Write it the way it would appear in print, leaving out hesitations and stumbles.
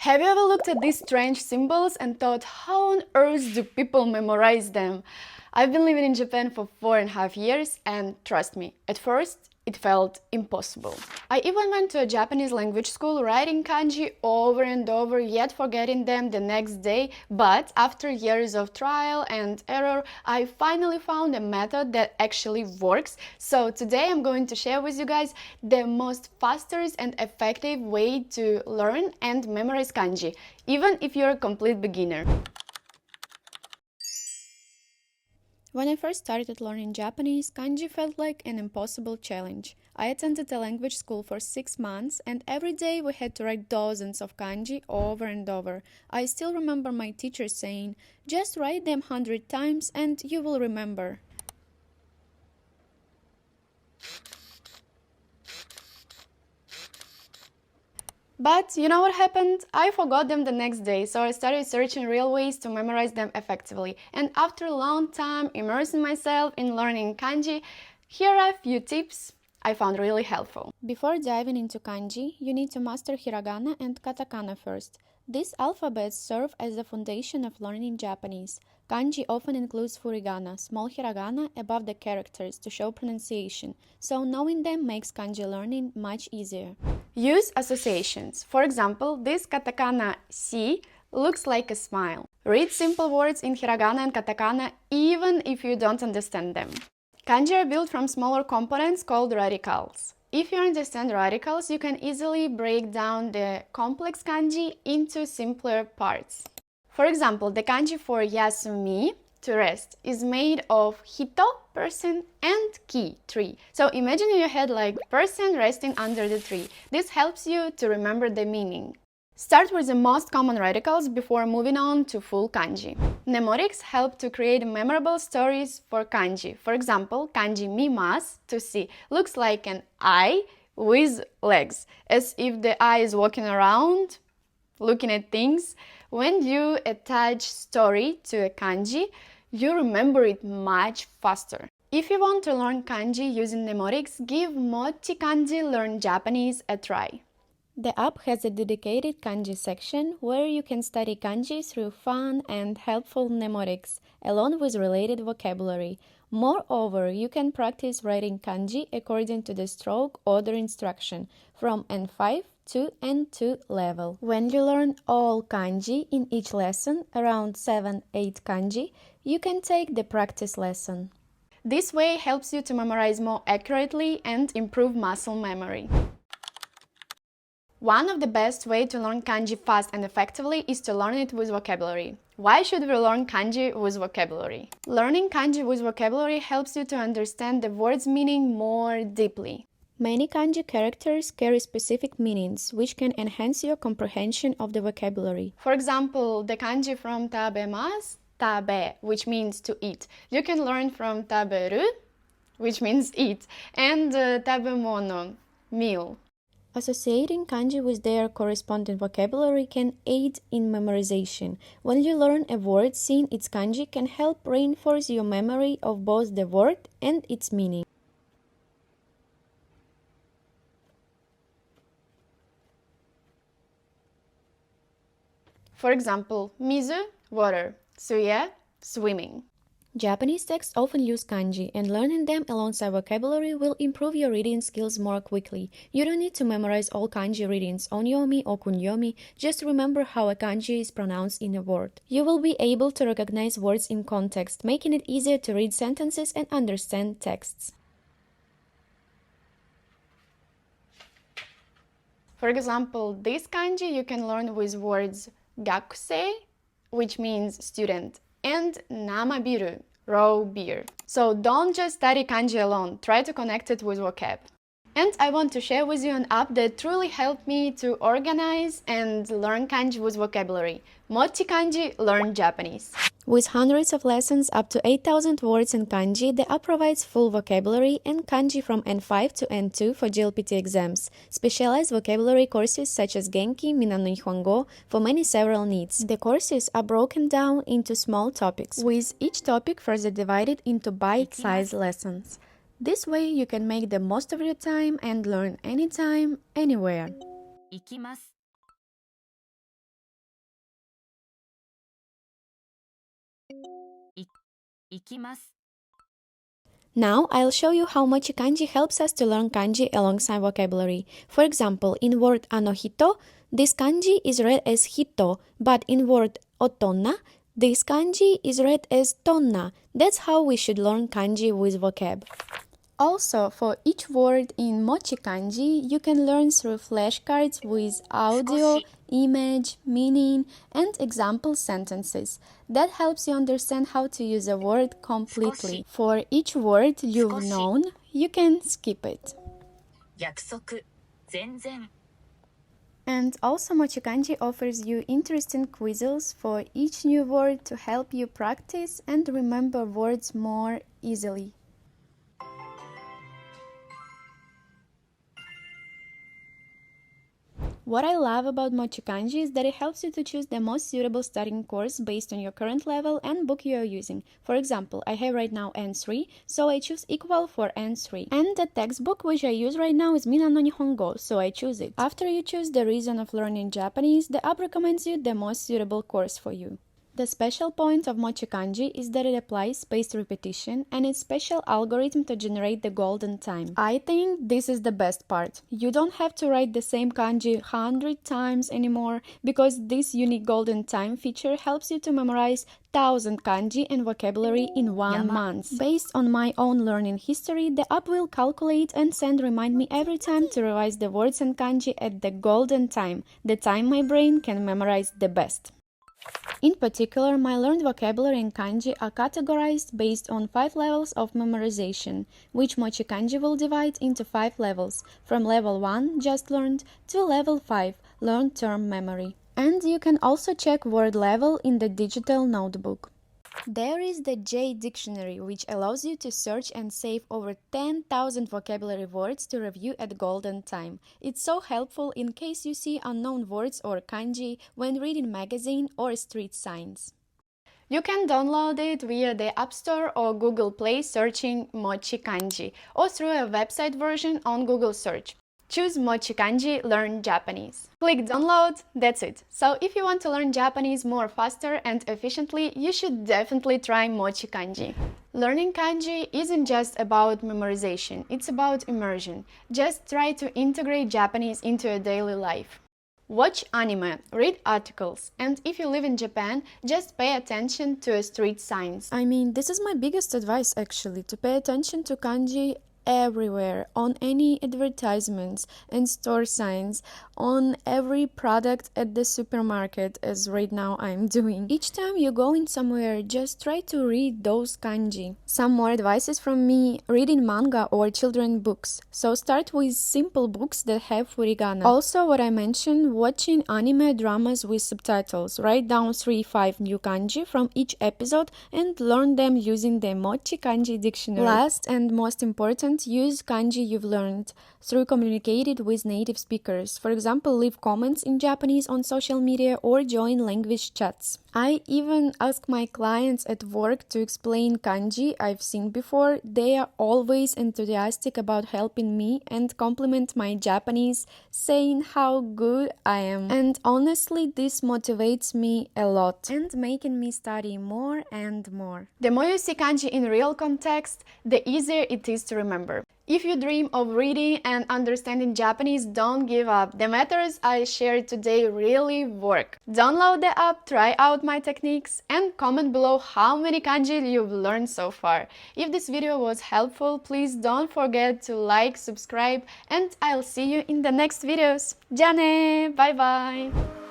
Have you ever looked at these strange symbols and thought, how on earth do people memorize them? I've been living in Japan for 4.5 years and trust me, at first it felt impossible. I even went to a Japanese language school writing kanji over and over, yet forgetting them the next day, but after years of trial and error, I finally found a method that actually works. So today I'm going to share with you guys the most fastest and effective way to learn and memorize kanji, even if you're a complete beginner. When I first started learning Japanese, kanji felt like an impossible challenge. I attended a language school for 6 months and every day we had to write dozens of kanji over and over. I still remember my teacher saying, just write them 100 times and you will remember. But you know what happened? I forgot them the next day, so I started searching real ways to memorize them effectively. And after a long time immersing myself in learning kanji, here are a few tips I found really helpful. Before diving into kanji, you need to master hiragana and katakana first. These alphabets serve as the foundation of learning Japanese. Kanji often includes furigana, small hiragana, above the characters to show pronunciation, so knowing them makes kanji learning much easier. Use associations. For example, this katakana si looks like a smile. Read simple words in hiragana and katakana even if you don't understand them. Kanji are built from smaller components called radicals. If you understand radicals, you can easily break down the complex kanji into simpler parts. For example, the kanji for yasumi, to rest, is made of hito, person, and ki, tree. So imagine in your head like person resting under the tree. This helps you to remember the meaning. Start with the most common radicals before moving on to full kanji. Mnemonics help to create memorable stories for kanji. For example, kanji mimasu, to see, looks like an eye with legs, as if the eye is walking around, looking at things. When you attach story to a kanji, you remember it much faster. If you want to learn kanji using mnemonics, give MochiKanji Learn Japanese a try. The app has a dedicated kanji section where you can study kanji through fun and helpful mnemonics, along with related vocabulary. Moreover, you can practice writing kanji according to the stroke order instruction from N5 to N2 level. When you learn all kanji in each lesson, around 7-8 kanji, you can take the practice lesson. This way helps you to memorize more accurately and improve muscle memory. One of the best ways to learn kanji fast and effectively is to learn it with vocabulary. Why should we learn kanji with vocabulary? Learning kanji with vocabulary helps you to understand the word's meaning more deeply. Many kanji characters carry specific meanings, which can enhance your comprehension of the vocabulary. For example, the kanji from tabemasu, tabe, which means to eat. You can learn from taberu, which means eat, and tabemono, meal. Associating kanji with their corresponding vocabulary can aid in memorization. When you learn a word, seeing its kanji can help reinforce your memory of both the word and its meaning. For example, mizu, water, suye, swimming. Japanese texts often use kanji, and learning them alongside vocabulary will improve your reading skills more quickly. You don't need to memorize all kanji readings, onyomi or kunyomi, just remember how a kanji is pronounced in a word. You will be able to recognize words in context, making it easier to read sentences and understand texts. For example, this kanji you can learn with words gakusei, which means student, and namabiru, raw beer. So don't just study kanji alone, try to connect it with vocab. And I want to share with you an app that truly helped me to organize and learn kanji with vocabulary. MochiKanji Learn Japanese. With hundreds of lessons up to 8,000 words in kanji, the app provides full vocabulary and kanji from N5 to N2 for JLPT exams, specialized vocabulary courses such as Genki, Minano Nihongo for many several needs. The courses are broken down into small topics, with each topic further divided into bite-sized lessons. This way you can make the most of your time and learn anytime, anywhere. 行きます。 Now I'll show you how MochiKanji helps us to learn kanji alongside vocabulary. For example, in word anohito, this kanji is read as hito, but in word otonna, this kanji is read as tonna. That's how we should learn kanji with vocab. Also, for each word in MochiKanji, you can learn through flashcards with audio, image, meaning, and example sentences. That helps you understand how to use a word completely. For each word you've known, you can skip it. 約束、全然。 And also MochiKanji offers you interesting quizzes for each new word to help you practice and remember words more easily. What I love about MochiKanji is that it helps you to choose the most suitable starting course based on your current level and book you are using. For example, I have right now N3, so I choose equal for N3. And the textbook which I use right now is Mina no Nihongo, so I choose it. After you choose the reason of learning Japanese, the app recommends you the most suitable course for you. The special point of MochiKanji is that it applies spaced repetition and its special algorithm to generate the golden time. I think this is the best part. You don't have to write the same kanji 100 times anymore because this unique golden time feature helps you to memorize 1,000 kanji and vocabulary in 1 month. Based on my own learning history, the app will calculate and remind me every time to revise the words and kanji at the golden time, the time my brain can memorize the best. In particular, my learned vocabulary and kanji are categorized based on 5 levels of memorization, which MochiKanji will divide into 5 levels, from level 1, just learned, to level 5, learned term memory. And you can also check word level in the digital notebook. There is the J Dictionary, which allows you to search and save over 10,000 vocabulary words to review at golden time. It's so helpful in case you see unknown words or kanji when reading magazine or street signs. You can download it via the App Store or Google Play searching MochiKanji, or through a website version on Google Search. Choose MochiKanji Learn Japanese. Click download, that's it. So if you want to learn Japanese more faster and efficiently, you should definitely try MochiKanji. Learning kanji isn't just about memorization, it's about immersion. Just try to integrate Japanese into your daily life. Watch anime, read articles, and if you live in Japan, just pay attention to street signs. I mean, this is my biggest advice actually, to pay attention to kanji everywhere, on any advertisements and store signs, on every product at the supermarket, as right now I'm doing. Each time you go in somewhere, just try to read those kanji. Some more advices from me: reading manga or children books. So start with simple books that have Hiragana. Also, what I mentioned, watching anime dramas with subtitles. Write down 3-5 new kanji from each episode and learn them using the MochiKanji dictionary. Last and most important, use kanji you've learned through communicating with native speakers. For example, leave comments in Japanese on social media or join language chats. I even ask my clients at work to explain kanji I've seen before. They are always enthusiastic about helping me and compliment my Japanese, saying how good I am. And honestly, this motivates me a lot and making me study more and more. The more you see kanji in real context, the easier it is to remember. If you dream of reading and understanding Japanese, don't give up. The methods I shared today really work. Download the app, try out my techniques, and comment below how many kanji you've learned so far. If this video was helpful, please don't forget to like, subscribe, and I'll see you in the next videos. じゃあね! Bye bye!